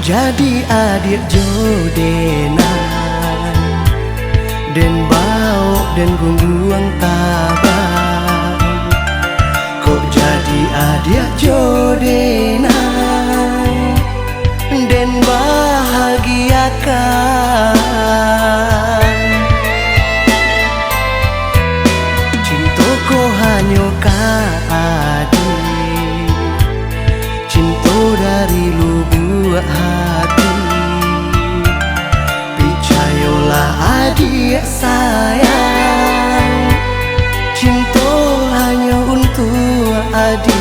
jadi adik jodenan den bau den gungguang tabang. Kok jadi adik jodenan den bahagiakan. Cintaku hanya ka adik, cinta dari lubuk hati. Percayalah adik sayang, cinta hanya untuk adik.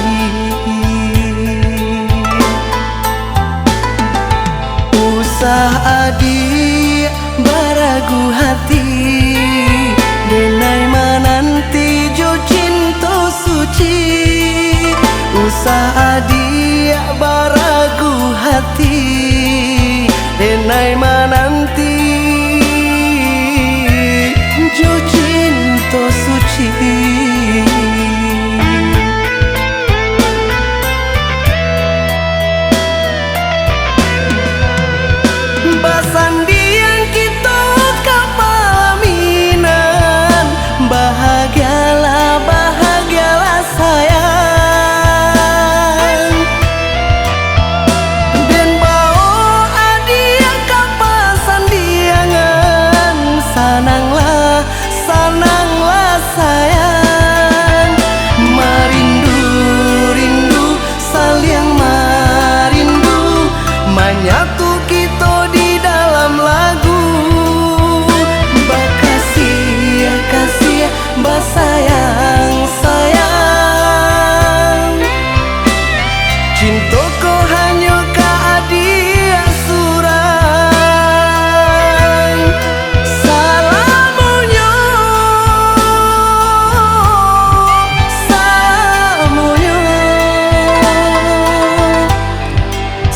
Usah adik beragu hati, denai menanti jo cinta suci. Usah adik beragu hati, denai menanti jo cinta suci. Basandian kita kapalaminan, bahagialah, bahagialah sayang. Den bawa adik kapal sandiangan, sananglah, sananglah sayang. Merindu, rindu, saling merindu, menyatu kita di dalam lagu. Bakasih, kasih, basayang, sayang. Cintaku hanya ka adik surang. Salamunyo, salamunyo,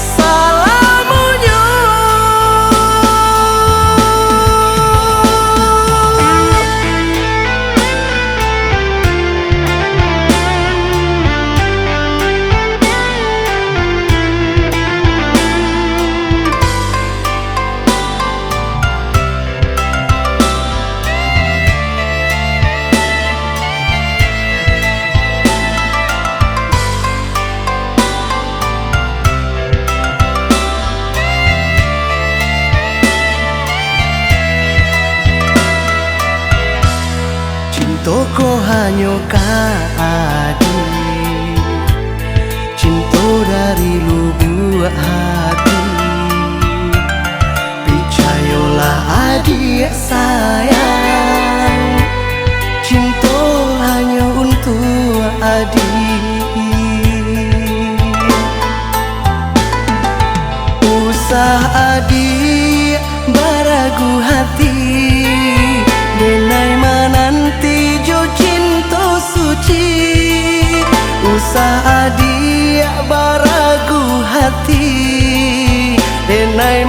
salamunyo. Cintaku hanya ka adik, cinta dari lubuk hati. Percayalah adik sayang, cinta hanya untuk adik. Usah adik beragu hati, denai menanti jo cinta suci. Usah adik beragu hati, denai